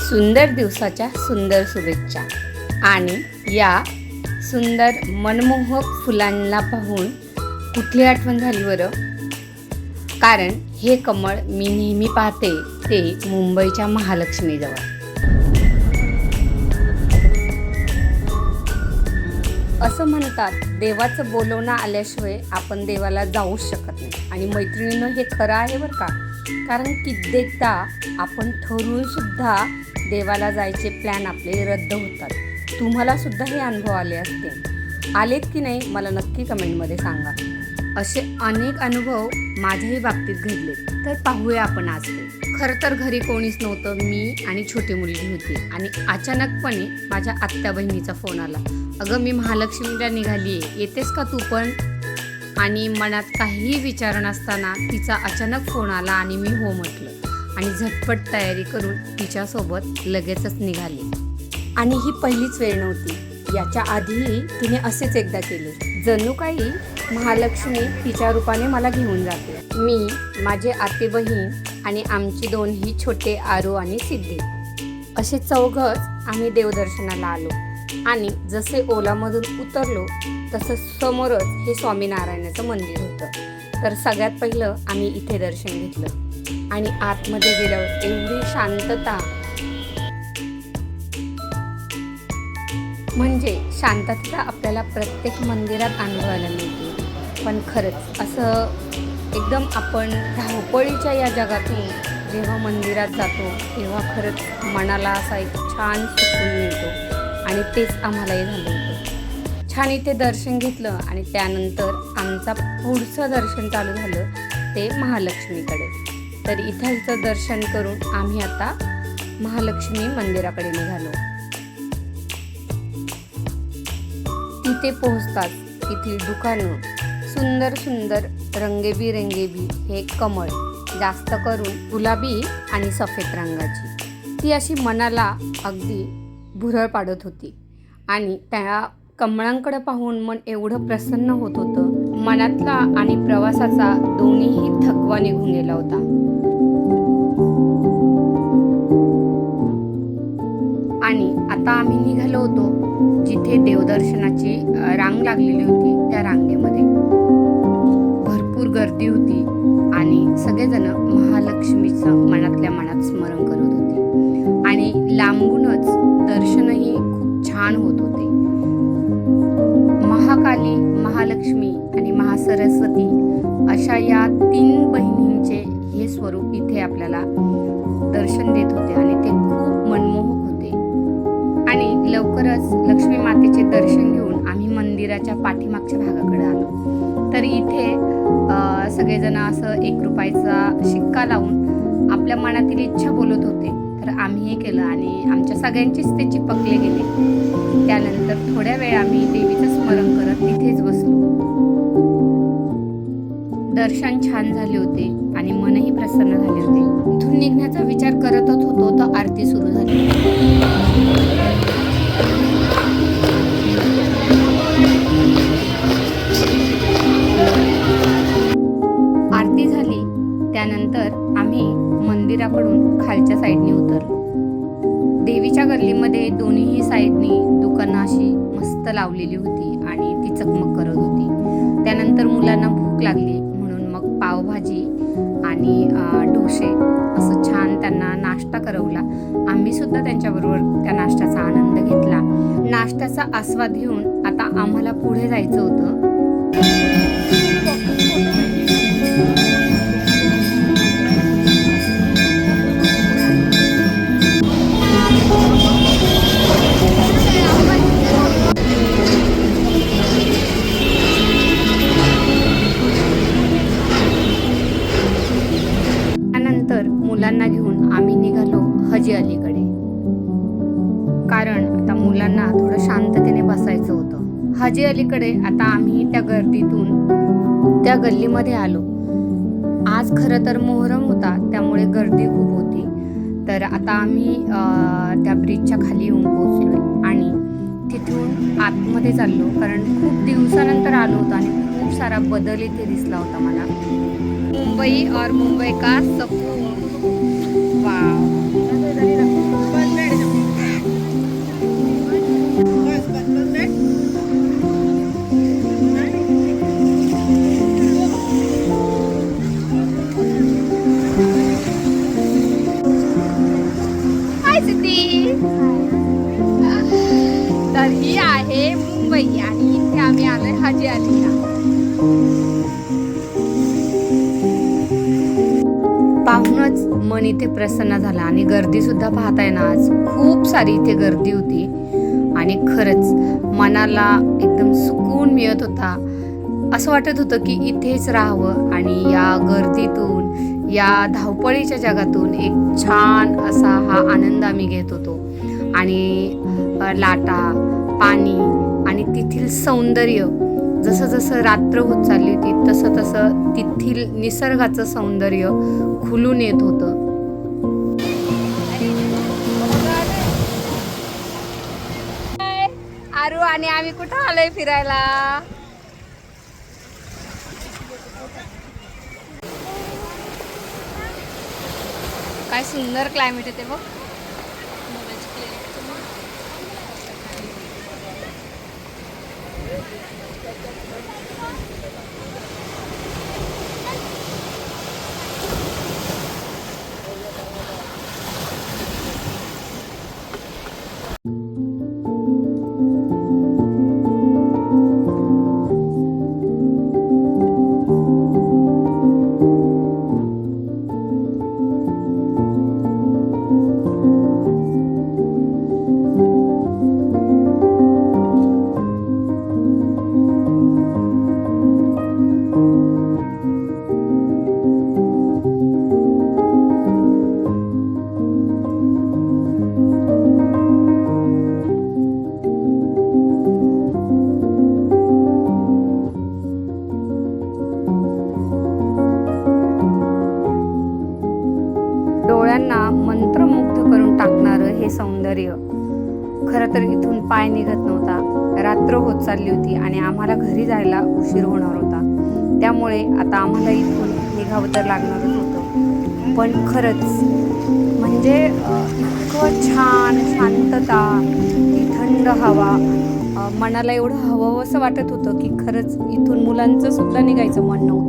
सुंदर दिवसाच्या सुंदर शुभेच्छा. आणि या सुंदर मनमोहक फुलांना पाहून कुठली आठवण झाली बरं? कारण हे कमळ मी नेहमी पाहते ते मुंबईच्या महालक्ष्मीजवळ. असं म्हणतात, देवाचं बोलवणं आल्याशिवाय आपण देवाला जाऊच शकत नाही. आणि मैत्रिणीनं हे खरं आहे बरं का. कारण कित्येकदा आपण ठरवून सुद्धा देवाला जायचे प्लॅन आपले रद्द होतात. तुम्हाला सुद्धा हे अनुभव आले असते. आलेत की नाही मला नक्की कमेंटमध्ये सांगा. असे अनेक अनुभव माझ्याही बाबतीत घडले. तर पाहूया आपण आज ते. खरं तर घरी कोणीच नव्हतं. मी आणि छोटी मुलगी होती. आणि अचानकपणे माझ्या आत्या बहिणीचा फोन आला. अगं मी महालक्ष्मीला निघाली आहे, येतेस का तू पण? आणि मनात काहीही विचार नसताना तिचा अचानक फोन आला आणि मी हो म्हटलं. आणि झटपट तयारी करून तिच्यासोबत लगेचच निघाली. आणि ही पहिलीच वेळ नव्हती. याच्या आधीही तिने असेच एकदा केले. जणू काही महालक्ष्मी तिच्या रूपाने मला घेऊन जाते. मी, माझे आते बहीण आणि आमची दोनही छोटे आरू आणि सिद्धी असे चौघच आम्ही देवदर्शनाला आलो. आणि जसे ओलामधून उतरलो तसं समोरच हे स्वामीनारायणाचं मंदिर होतं. तर सगळ्यात पहिलं आम्ही इथे दर्शन घेतलं. आणि आतमध्ये गेल्यावर एवढी शांतता, म्हणजे शांतता आपल्याला प्रत्येक मंदिरात अनुभवायला मिळते. पण खरंच असं एकदम आपण धावपळीच्या या जगातून जेव्हा मंदिरात जातो तेव्हा खरंच मनाला असा एक छान सुकून मिळतो. आणि तेच आम्हालाही झालं होतं. छान इथे दर्शन घेतलं आणि त्यानंतर आमचा पुढचं दर्शन चालू झालं ते महालक्ष्मीकडे. तर इथं दर्शन करून आम्ही आता महालक्ष्मी मंदिराकडे निघालो. तिथे पोहोचतात तिथली दुकानं, सुंदर सुंदर रंगेबिरंगी हे कमळ, जास्त करून गुलाबी आणि सफेद रंगाची, ती अशी मनाला अगदी भुरळ पाडत होती. आणि त्या कमळांकडे पाहून मन एवढं प्रसन्न होत होतं. मनातला आणि प्रवासाचा दोन्हीही थकवा निघून गेला होता. आणि आता आम्ही निघालो होतो जिथे देवदर्शनाची रांग लागलेली होती. त्या रांगेमध्ये भरपूर गर्दी होती आणि सगळेजण महालक्ष्मीचं मनातल्या मनात स्मरण करत होते. आणि लांबूनच दर्शनही खूप छान होत होते. महाकाली, महालक्ष्मी आणि महासरस्वती अशा या 3 बहिणींचे हे स्वरूप इथे आपल्याला दर्शन देत होते. आणि ते खूप मनमोहक होते. आणि लवकरच लक्ष्मी मातेचे दर्शन घेऊन आम्ही मंदिराच्या पाठीमागच्या भागाकडे आलो. तर इथे सगळेजण असं 1 रुपयाचा शिक्का लावून आपल्या मनातील इच्छा बोलत होते. तर आम्ही हे केलं आणि आमच्या सगळ्यांचेच ते चिपकले गेले. त्यानंतर थोड्या वेळ आम्ही देवीचं स्मरण करत तिथेच बसलो. दर्शन छान झाले होते आणि मनही प्रसन्न झाले होते. इथून निघण्याचा विचार करतच होतो तर आरती सुरू झाली. आरती झाली त्यानंतर आम्ही मंदिराकडून खालच्या साईडने उतरलो. देवीच्या गल्लीमध्ये दोन्ही साईडनी दुकानं अशी मस्त लावलेली होती आणि ती चकमक करत होती. त्यानंतर मुलांना भूक लागली म्हणून मग पावभाजी आणि डोसे असं छान त्यांना नाश्ता करवला. आम्ही सुद्धा त्यांच्याबरोबर त्या नाश्त्याचा आनंद घेतला. नाश्त्याचा आस्वाद घेऊन आता आम्हाला पुढे जायचं होतं. मुलांना घेऊन आम्ही निघालो हजी अलीकडे. कारण आता मुलांना थोडं शांततेने बसायचं होतं. हजी अलीकडे आता आम्ही त्या गर्दीतून त्या गल्लीमध्ये आलो. आज खरं तर मोहरम होता त्यामुळे गर्दी खूप होती. तर आता आम्ही त्या ब्रिजच्या खाली येऊन पोहोचलोय आणि तिथून आतमध्ये चाललो. कारण खूप दिवसानंतर आलो होतो आणि खूप सारा बदल इथे दिसला होता मला. मुंबई और मुंबई का सकून. वाव. हाय सिद्धी. तर ही आहे मुंबई आणि इथे आम्ही आलोय हाजी अलीला. पाहूनच मन इथे प्रसन्न झाला आणि गर्दी सुद्धा पाहताय ना, आज खूप सारी इथे गर्दी होती आणि खरंच मनाला एकदम सुकून मिळत होता. असं वाटत होतं की इथेच राहावं आणि या गर्दीतून, या धावपळीच्या जगातून एक छान असा हा आनंद आम्ही घेत होतो. आणि लाटा, पाणी आणि तेथील सौंदर्य, जसं जसं रात्र होत चालली होती तसं तसं तेथील निसर्गाचं सौंदर्य खुलून येत होतं. आरू आणि आम्ही कुठं आलोय फिरायला? काय सुंदर क्लायमेट आहे ते बघ. डोळ्यांना मंत्रमुग्ध करून टाकणारं हे सौंदर्य. खरं तर इथून पाय निघत नव्हता. रात्र होत चालली होती आणि आम्हाला घरी जायला उशीर होणार होता. त्यामुळे आता आम्हाला इथून निघावं तर लागणारच होतं. पण खरंच म्हणजे इतकं छान शांतता, ती थंड हवा, मनाला एवढं हवंसं वाटत होतं की खरंच इथून मुलांचं सुद्धा निघायचं मन नव्हतं.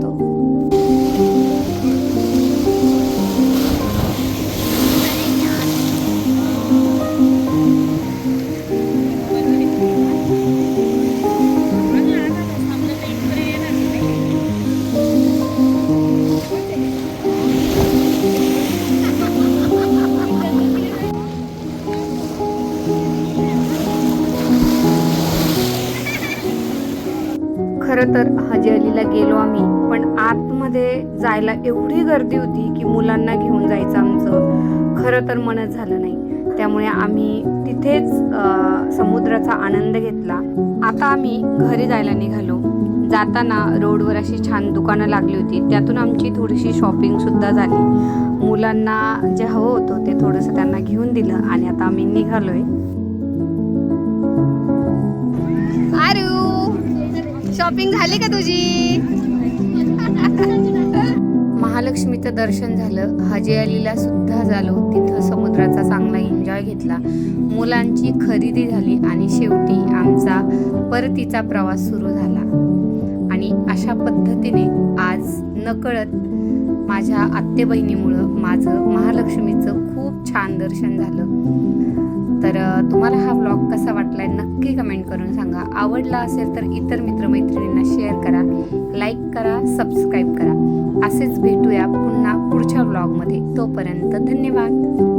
खरं तर हाजी अलीला गेलो आम्ही, पण आतमध्ये जायला एवढी गर्दी होती की मुलांना घेऊन जायचं आमचं खरं तर मनच झालं नाही. त्यामुळे आम्ही तिथेच समुद्राचा आनंद घेतला. आता आम्ही घरी जायला निघालो. जाताना रोडवर अशी छान दुकानं लागली होती, त्यातून आमची थोडीशी शॉपिंगसुद्धा झाली. मुलांना जे हवं होतं ते थोडंसं त्यांना घेऊन दिलं आणि आता आम्ही निघालोय. शॉपिंग झाली का तुझी? महालक्ष्मीचं दर्शन झालं. हाजी अलीला सुद्धा झालो. तिथं समुद्राचा चांगला एन्जॉय घेतला. मुलांची खरेदी झाली आणि शेवटी आमचा परतीचा प्रवास सुरू झाला. आणि अशा पद्धतीने आज नकळत माझ्या आत्ते बहिणीमुळं माझं महालक्ष्मीचं खूप छान दर्शन झालं. तर तुम्हाला हा व्लॉग कसा वाटलाय नक्की कमेंट करून सांगा. आवडला असेल तर इतर मित्रमैत्रिणींना शेअर करा, लाईक करा, सबस्क्राईब करा. असेच भेटूया पुन्हा पुढच्या व्लॉगमध्ये. तोपर्यंत धन्यवाद.